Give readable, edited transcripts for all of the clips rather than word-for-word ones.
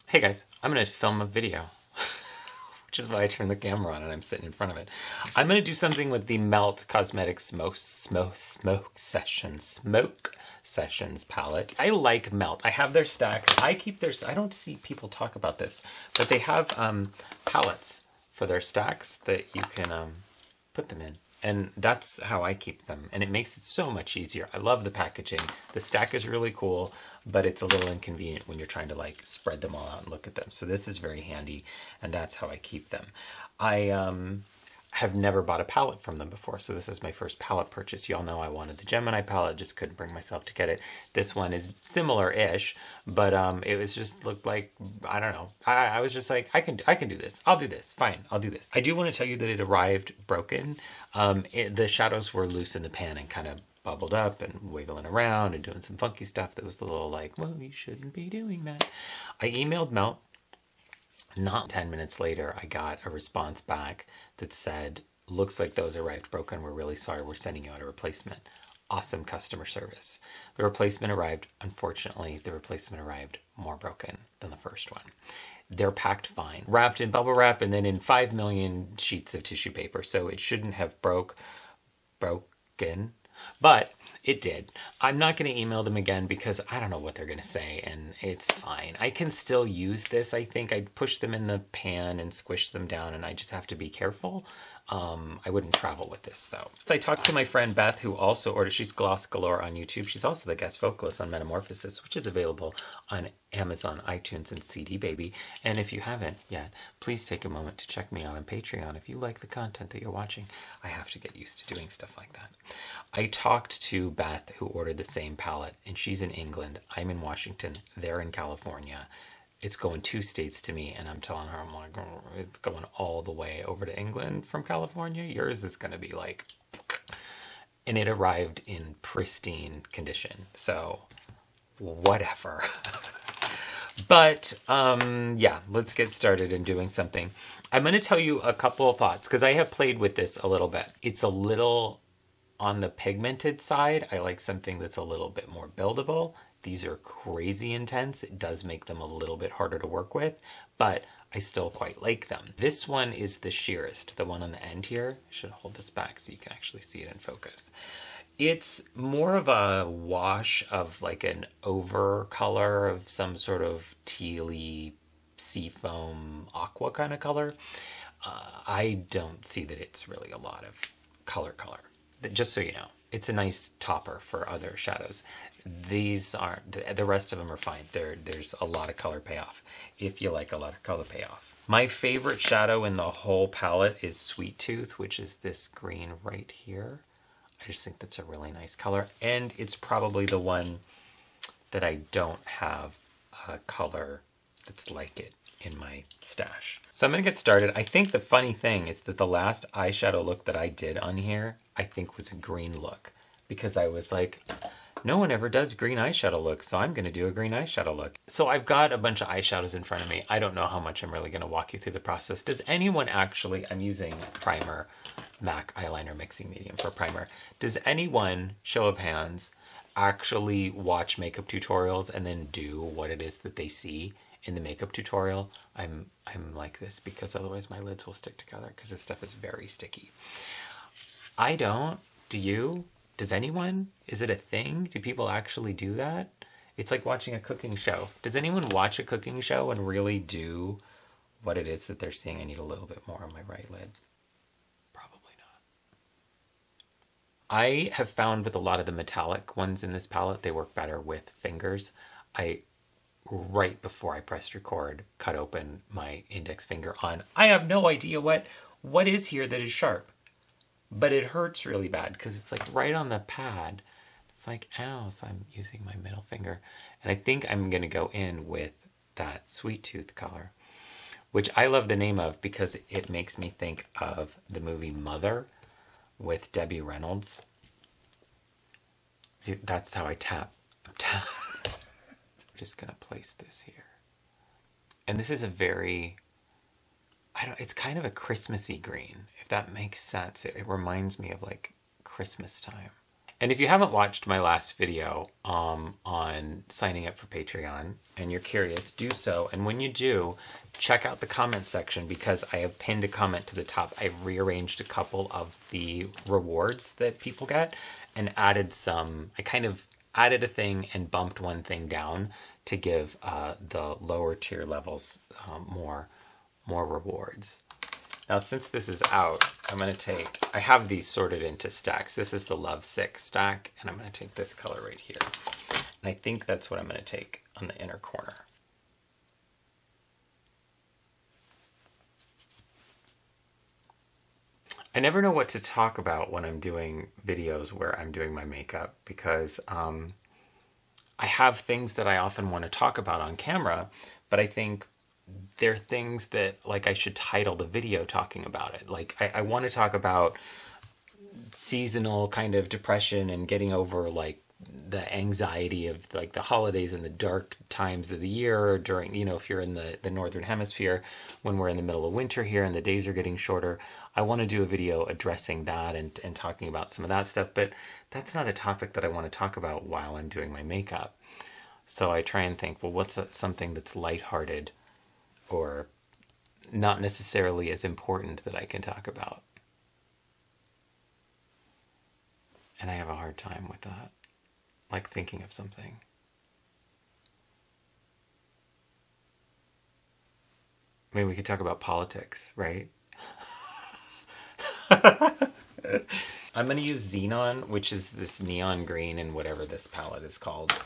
Hey guys, I'm going to film a video, which is why I turned the camera on and I'm sitting in front of it. I'm going to do something with the Melt Cosmetics Smoke Sessions palette. I like Melt. I have their stacks. I keep their, I don't see people talk about this, but they have palettes for their stacks that you can put them in. And that's how I keep them. And it makes it so much easier. I love the packaging. The stack is really cool, but it's a little inconvenient when you're trying to like spread them all out and look at them. So this is very handy, and that's how I keep them. I have never bought a palette from them before, so this is my first palette purchase. Y'all know I wanted the Gemini palette, just couldn't bring myself to get it. This one is similar-ish, but it was just looked like, I don't know. I was just like, I can do this. I'll do this. Fine, I'll do this. I do want to tell you that it arrived broken. The shadows were loose in the pan and kind of bubbled up and wiggling around and doing some funky stuff that was a little like, well, you shouldn't be doing that. I emailed Melt. Not 10 minutes later, I got a response back that said, looks like those arrived broken. We're really sorry. We're sending you out a replacement. Awesome customer service. The replacement arrived. Unfortunately, the replacement arrived more broken than the first one. They're packed fine, wrapped in bubble wrap and then in 5 million sheets of tissue paper. So it shouldn't have broken, but it did. I'm not going to email them again because I don't know what they're going to say, and it's fine. I can still use this, I think. I'd push them in the pan and squish them down, and I just have to be careful. I wouldn't travel with this, though. So I talked to my friend Beth, who also ordered, she's Gloss Galore on YouTube. She's also the guest vocalist on Metamorphosis, which is available on Amazon, iTunes, and CD Baby. And if you haven't yet, please take a moment to check me out on Patreon. If you like the content that you're watching, I have to get used to doing stuff like that. I talked to Beth, who ordered the same palette, and she's in England. I'm in Washington. They're in California. It's going 2 states to me, and I'm telling her, I'm like, oh, it's going all the way over to England from California. Yours is going to be like, and it arrived in pristine condition. So whatever. But yeah, let's get started in doing something. I'm going to tell you a couple of thoughts because I have played with this a little bit. It's a little on the pigmented side. I like something that's a little bit more buildable. These are crazy intense. It does make them a little bit harder to work with, but I still quite like them. This one is the sheerest, the one on the end here. I should hold this back so you can actually see it in focus. It's more of a wash of like an over color of some sort of tealy seafoam aqua kind of color. I don't see that it's really a lot of color. Just so you know, it's a nice topper for other shadows. These aren't, the rest of them are fine. There's a lot of color payoff if you like a lot of color payoff. My favorite shadow in the whole palette is Sweet Tooth, which is this green right here. I just think that's a really nice color, and it's probably the one that I don't have a color that's like it in my stash. So I'm gonna get started. I think the funny thing is that the last eyeshadow look that I did on here, I think was a green look, because I was like, no one ever does green eyeshadow looks, so I'm gonna do a green eyeshadow look. So I've got a bunch of eyeshadows in front of me. I don't know how much I'm really gonna walk you through the process. Does anyone actually, I'm using primer, MAC eyeliner mixing medium for primer. Does anyone, show of hands, actually watch makeup tutorials and then do what it is that they see in the makeup tutorial? I'm like this because otherwise my lids will stick together because this stuff is very sticky. I don't. Do you? Does anyone? Is it a thing? Do people actually do that? It's like watching a cooking show. Does anyone watch a cooking show and really do what it is that they're seeing? I need a little bit more on my right lid. Probably not. I have found with a lot of the metallic ones in this palette, they work better with fingers. Right before I pressed record, cut open my index finger on, I have no idea what is here that is sharp. But it hurts really bad because it's like right on the pad. It's like, ow, so I'm using my middle finger. And I think I'm going to go in with that Sweet Tooth color, which I love the name of because it makes me think of the movie Mother with Debbie Reynolds. See, that's how I tap. I'm just going to place this here. And this is a very, it's kind of a Christmassy green, if that makes sense. It reminds me of like Christmas time. And if you haven't watched my last video on signing up for Patreon and you're curious, do so. And when you do, check out the comment section because I have pinned a comment to the top. I've rearranged a couple of the rewards that people get and added some. I kind of added a thing and bumped one thing down to give the lower tier levels more rewards. Now, since this is out, I'm going to take, I have these sorted into stacks. This is the Love Sick stack, and I'm going to take this color right here. And I think that's what I'm going to take on the inner corner. I never know what to talk about when I'm doing videos where I'm doing my makeup because I have things that I often want to talk about on camera, but I think there are things that like I should title the video talking about it. Like I want to talk about seasonal kind of depression and getting over like the anxiety of like the holidays and the dark times of the year during, you know, if you're in the northern hemisphere when we're in the middle of winter here and the days are getting shorter. I want to do a video addressing that and talking about some of that stuff, but that's not a topic that I want to talk about while I'm doing my makeup. So I try and think, well, what's something that's lighthearted or not necessarily as important that I can talk about. And I have a hard time with that, like thinking of something. I mean, we could talk about politics, right? I'm going to use Xenon, which is this neon green in whatever this palette is called,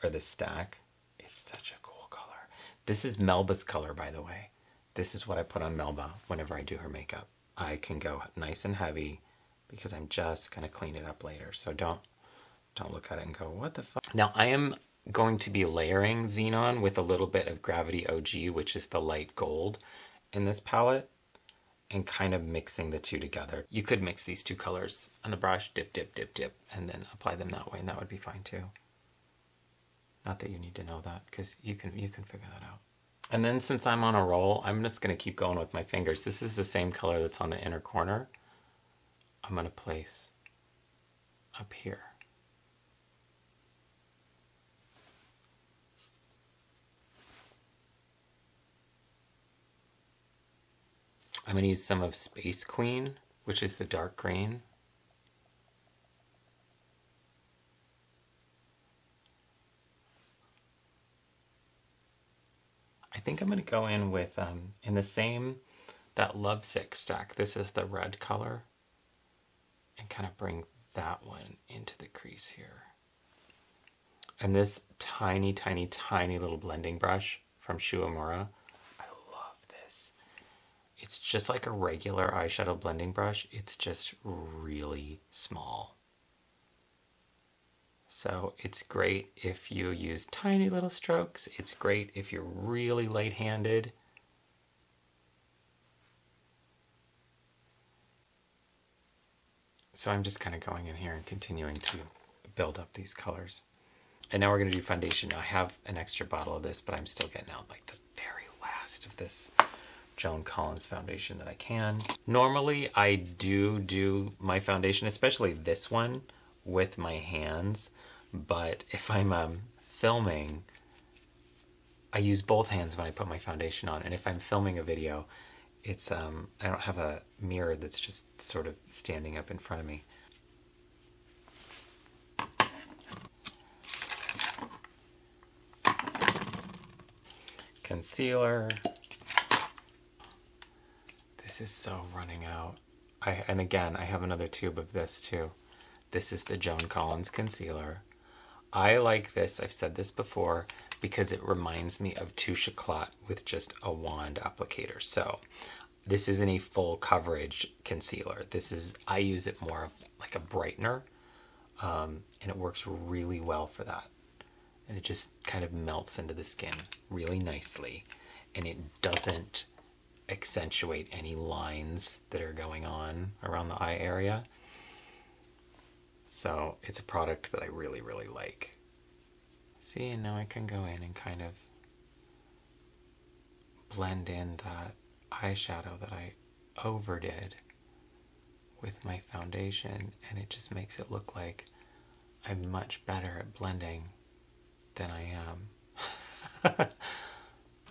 or this stack. It's such a cool color. This is Melba's color, by the way. This is what I put on Melba whenever I do her makeup. I can go nice and heavy because I'm just going to clean it up later. So don't look at it and go, what the fuck? Now I am going to be layering Xenon with a little bit of Gravity OG, which is the light gold in this palette, and kind of mixing the two together. You could mix these two colors on the brush, dip, dip, dip, dip, and then apply them that way, and that would be fine too. Not that you need to know that, because you can figure that out. And then since I'm on a roll, I'm just going to keep going with my fingers. This is the same color that's on the inner corner. I'm going to place up here. I'm going to use some of Space Queen, which is the dark green. I think I'm going to go in with, in the same, that Lovesick stack. This is the red color. And kind of bring that one into the crease here. And this tiny, tiny, tiny little blending brush from Shuamura. I love this. It's just like a regular eyeshadow blending brush. It's just really small. So it's great if you use tiny little strokes. It's great if you're really light-handed. So I'm just kind of going in here and continuing to build up these colors. And now we're going to do foundation. Now I have an extra bottle of this, but I'm still getting out like the very last of this Joan Collins foundation that I can. Normally I do my foundation, especially this one, with my hands. But if I'm filming, I use both hands when I put my foundation on. And if I'm filming a video, it's I don't have a mirror that's just sort of standing up in front of me. Concealer. This is so running out. And again, I have another tube of this too. This is the Joan Collins concealer. I like this, I've said this before, because it reminds me of Touche Éclat with just a wand applicator. So this isn't a full coverage concealer. This is, I use it more of like a brightener, and it works really well for that. And it just kind of melts into the skin really nicely, and it doesn't accentuate any lines that are going on around the eye area. So it's a product that I really, really like. See, and now I can go in and kind of blend in that eyeshadow that I overdid with my foundation, and it just makes it look like I'm much better at blending than I am.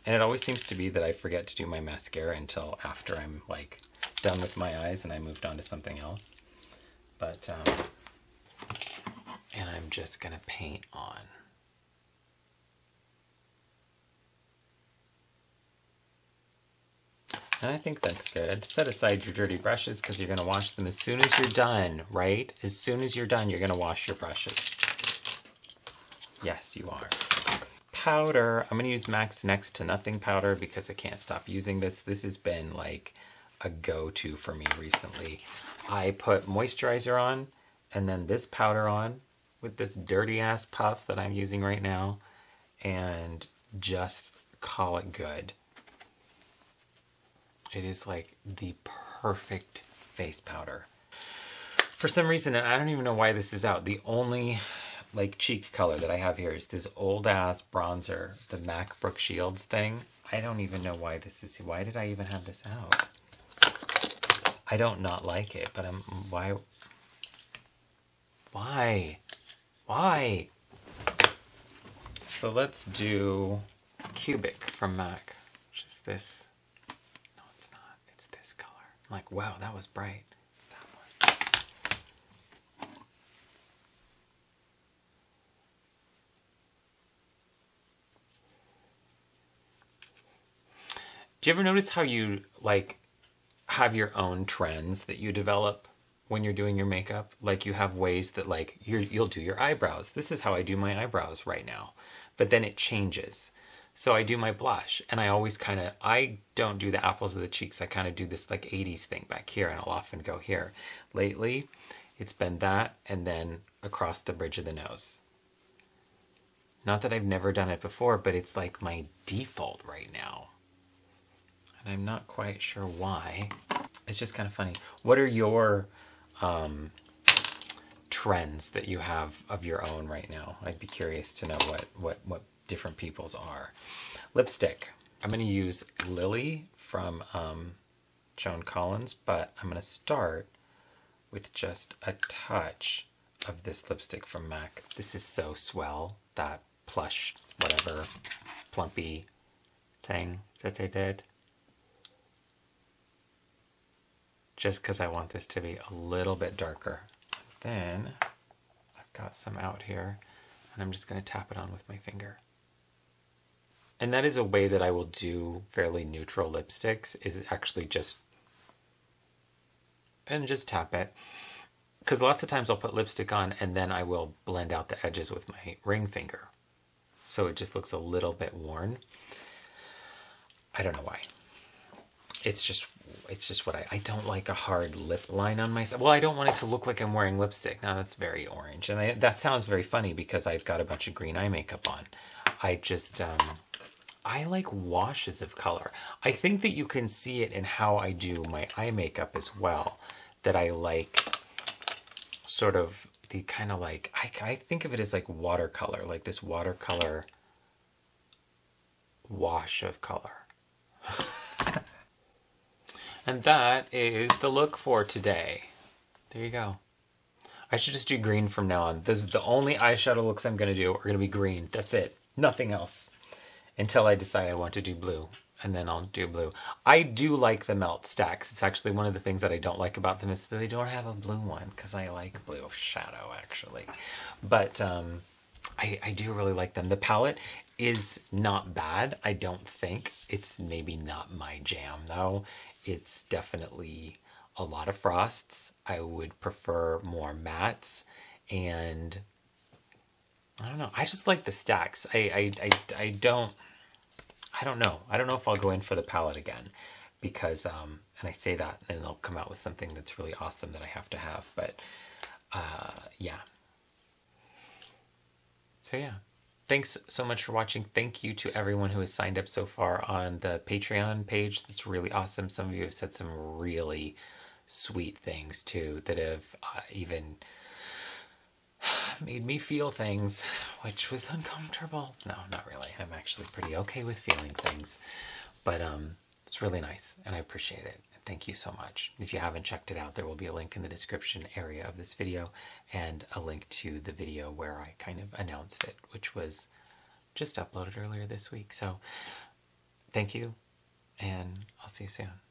And it always seems to be that I forget to do my mascara until after I'm like done with my eyes and I moved on to something else. But, and I'm just gonna paint on. And I think that's good. I'd set aside your dirty brushes because you're gonna wash them as soon as you're done, right? As soon as you're done, you're gonna wash your brushes. Yes, you are. Powder, I'm gonna use MAC's Next to Nothing powder because I can't stop using this. This has been like a go-to for me recently. I put moisturizer on and then this powder on with this dirty ass puff that I'm using right now and just call it good. It is like the perfect face powder. For some reason, and I don't even know why this is out, the only like cheek color that I have here is this old ass bronzer, the MAC Brooke Shields thing. I don't even know why this is, why did I even have this out? I don't not like it, but why? So let's do Cubic from MAC, which is this. No, it's not, it's this color. I'm like, wow, that was bright. It's that one. Do you ever notice how you like have your own trends that you develop when you're doing your makeup? Like you have ways that like you'll do your eyebrows. This is how I do my eyebrows right now. But then it changes. So I do my blush and I always kind of, I don't do the apples of the cheeks. I kind of do this like 80s thing back here and I'll often go here. Lately, it's been that and then across the bridge of the nose. Not that I've never done it before, but it's like my default right now. And I'm not quite sure why. It's just kind of funny. What are your trends that you have of your own right now? I'd be curious to know what different people's are. Lipstick. I'm going to use Lily from Joan Collins, but I'm going to start with just a touch of this lipstick from MAC. This is so swell, that plush, whatever, plumpy thing that they did. Just because I want this to be a little bit darker. Then I've got some out here and I'm just going to tap it on with my finger. And that is a way that I will do fairly neutral lipsticks, is actually just tap it. Because lots of times I'll put lipstick on and then I will blend out the edges with my ring finger. So it just looks a little bit worn. I don't know why. It's just what I don't like a hard lip line on myself. Well, I don't want it to look like I'm wearing lipstick. Now that's very orange. And that sounds very funny because I've got a bunch of green eye makeup on. I just, I like washes of color. I think that you can see it in how I do my eye makeup as well. That I like sort of the kind of like, I think of it as like watercolor, like this watercolor wash of color. And that is the look for today. There you go. I should just do green from now on. This is the only eyeshadow looks I'm going to do are going to be green. That's it. Nothing else. Until I decide I want to do blue. And then I'll do blue. I do like the melt stacks. It's actually one of the things that I don't like about them is that they don't have a blue one. Because I like blue shadow, actually. But I do really like them. The palette is not bad, I don't think. It's maybe not my jam, though. It's definitely a lot of frosts. I would prefer more mattes, and I don't know. I just like the stacks. I don't know. I don't know if I'll go in for the palette again because, and I say that and they'll come out with something that's really awesome that I have to have. But yeah. So yeah. Thanks so much for watching. Thank you to everyone who has signed up so far on the Patreon page. That's really awesome. Some of you have said some really sweet things too that have even made me feel things, which was uncomfortable. No, not really. I'm actually pretty okay with feeling things. But it's really nice and I appreciate it. thank you so much. If you haven't checked it out, there will be a link in the description area of this video and a link to the video where I kind of announced it, which was just uploaded earlier this week. So thank you, and I'll see you soon.